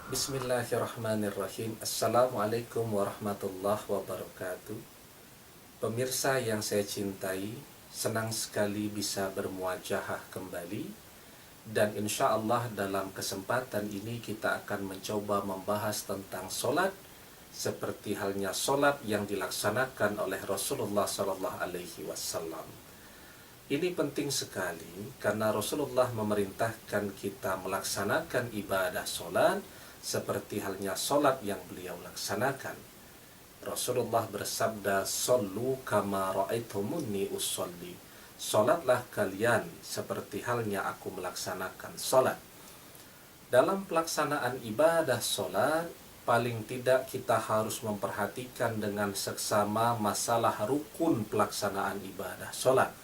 Bismillahirrahmanirrahim. Assalamualaikum warahmatullahi wabarakatuh. Pemirsa yang saya cintai, senang sekali bisa bermuajahah kembali. Dan insya Allah dalam kesempatan ini kita akan mencoba membahas tentang solat, seperti halnya solat yang dilaksanakan oleh Rasulullah SAW. Ini penting sekali karena Rasulullah memerintahkan kita melaksanakan ibadah solat seperti halnya solat yang beliau laksanakan. Rasulullah bersabda, "Shollu kama ra'aitumuni usolli." Solatlah kalian seperti halnya aku melaksanakan solat. Dalam pelaksanaan ibadah solat, paling tidak kita harus memperhatikan dengan seksama masalah rukun pelaksanaan ibadah solat.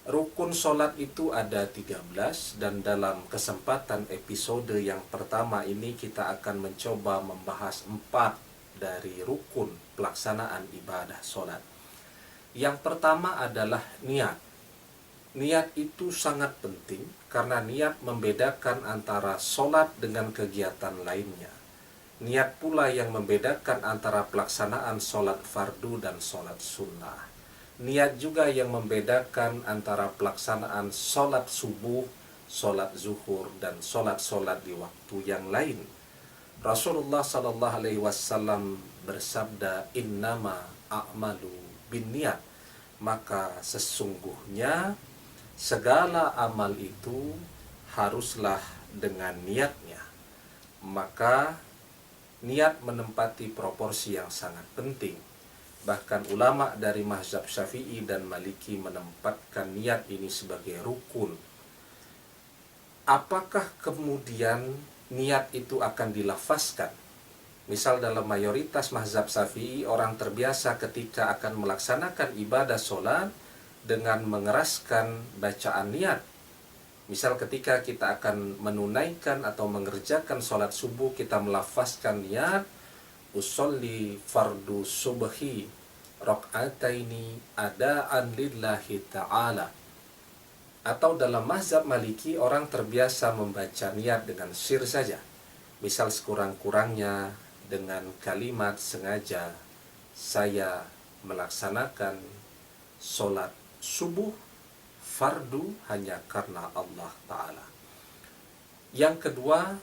Rukun solat itu ada 13, dan dalam kesempatan episode yang pertama ini kita akan mencoba membahas 4 dari rukun pelaksanaan ibadah solat. Yang pertama adalah niat. Niat itu sangat penting karena niat membedakan antara solat dengan kegiatan lainnya. Niat pula yang membedakan antara pelaksanaan solat fardu dan solat sunnah. Niat juga yang membedakan antara pelaksanaan solat subuh, solat zuhur, dan solat-solat di waktu yang lain. Rasulullah SAW bersabda, "Innama a'malu binniyat." Maka sesungguhnya segala amal itu haruslah dengan niatnya. Maka niat menempati proporsi yang sangat penting. Bahkan ulama dari mazhab Syafi'i dan Maliki menempatkan niat ini sebagai rukun. Apakah kemudian niat itu akan dilafazkan? Misal dalam mayoritas mazhab Syafi'i, orang terbiasa ketika akan melaksanakan ibadah solat dengan mengeraskan bacaan niat. Misal ketika kita akan menunaikan atau mengerjakan solat subuh, kita melafazkan niat, "Usolli fardu subhi rakaataini adaan lillahi ta'ala." Atau dalam mazhab Maliki, orang terbiasa membaca niat dengan sir saja. Misal sekurang-kurangnya dengan kalimat sengaja, "Saya melaksanakan solat subuh fardu hanya karena Allah Ta'ala." Yang kedua,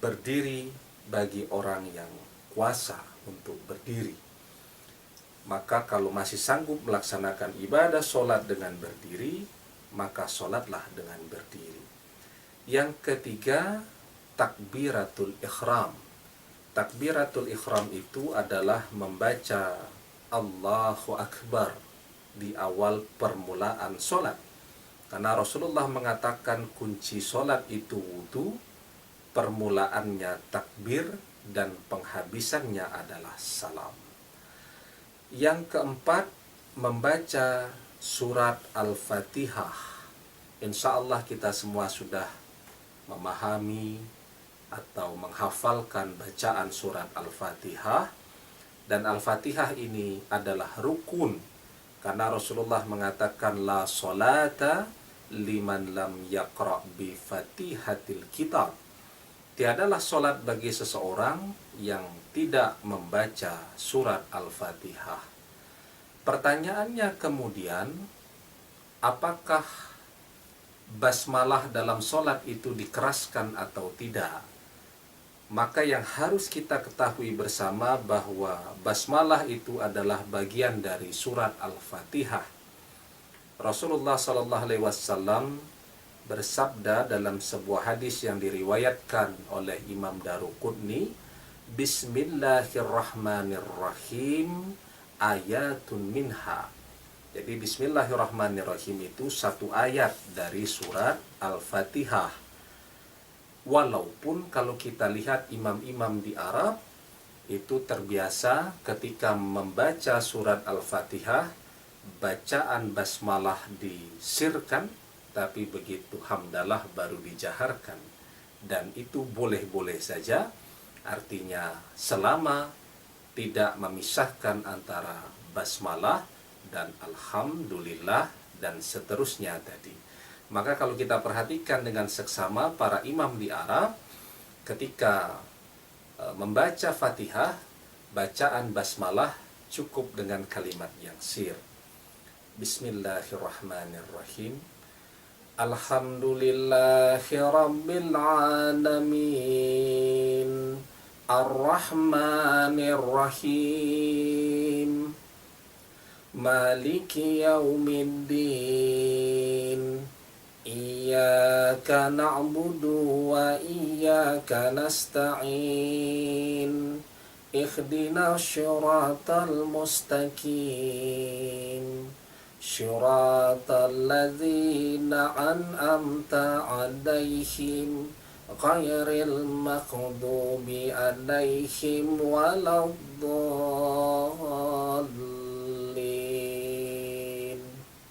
berdiri bagi orang yang kuasa untuk berdiri. Maka kalau masih sanggup melaksanakan ibadah solat dengan berdiri, maka solatlah dengan berdiri. Yang ketiga, takbiratul ikhram. Takbiratul ikhram itu adalah membaca Allahu Akbar di awal permulaan solat. Karena Rasulullah mengatakan kunci solat itu wudu, permulaannya takbir, dan penghabisannya adalah salam. Yang keempat, membaca surat Al-Fatihah. Insya Allah kita semua sudah memahami atau menghafalkan bacaan surat Al-Fatihah. Dan Al-Fatihah ini adalah rukun, karena Rasulullah mengatakan, "La solata liman lam yaqra' bi fatihatil kitab." Tiadalah solat bagi seseorang yang tidak membaca surat Al-Fatihah. Pertanyaannya kemudian, apakah basmalah dalam solat itu dikeraskan atau tidak? Maka yang harus kita ketahui bersama bahwa basmalah itu adalah bagian dari surat Al-Fatihah. Rasulullah SAW bersabda dalam sebuah hadis yang diriwayatkan oleh Imam Daruqutni, "Bismillahirrahmanirrahim ayatun minha." Jadi Bismillahirrahmanirrahim itu satu ayat dari surat Al-Fatihah. Walaupun kalau kita lihat imam-imam di Arab itu terbiasa ketika membaca surat Al-Fatihah, bacaan basmalah disirkan, tapi begitu hamdalah baru dijaharkan. Dan itu boleh-boleh saja, artinya selama tidak memisahkan antara basmalah dan alhamdulillah dan seterusnya tadi. Maka kalau kita perhatikan dengan seksama, para imam di Arab ketika membaca Fatihah, bacaan basmalah cukup dengan kalimat yang sir. Bismillahirrahmanirrahim. Alhamdulillahi rabbil alamin. Ar-Rahmanir-Rahim. Maliki yaumiddin. Iyyaka na'budu wa iyyaka nasta'in. Ihdinas syiratal mustaqim. Syiratal ladzina an'amta 'alaihim ghairil maghdubi 'alaihim waladdallin.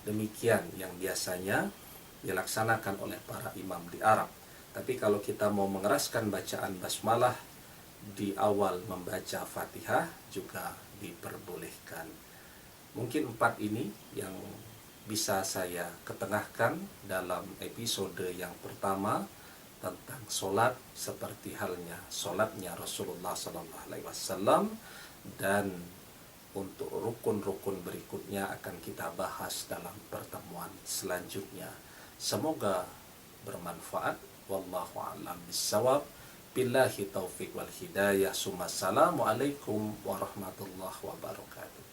Demikian yang biasanya dilaksanakan oleh para imam di Arab. Tapi kalau kita mau mengeraskan bacaan basmalah di awal membaca Fatihah juga diperbolehkan. Mungkin 4 ini yang bisa saya ketengahkan dalam episode yang pertama tentang solat, seperti halnya solatnya Rasulullah SAW, dan untuk rukun-rukun berikutnya akan kita bahas dalam pertemuan selanjutnya. Semoga bermanfaat. Wallahu a'lam bishawab. Billahi taufiq wal hidayah. Assalamualaikum warahmatullahi wabarakatuh.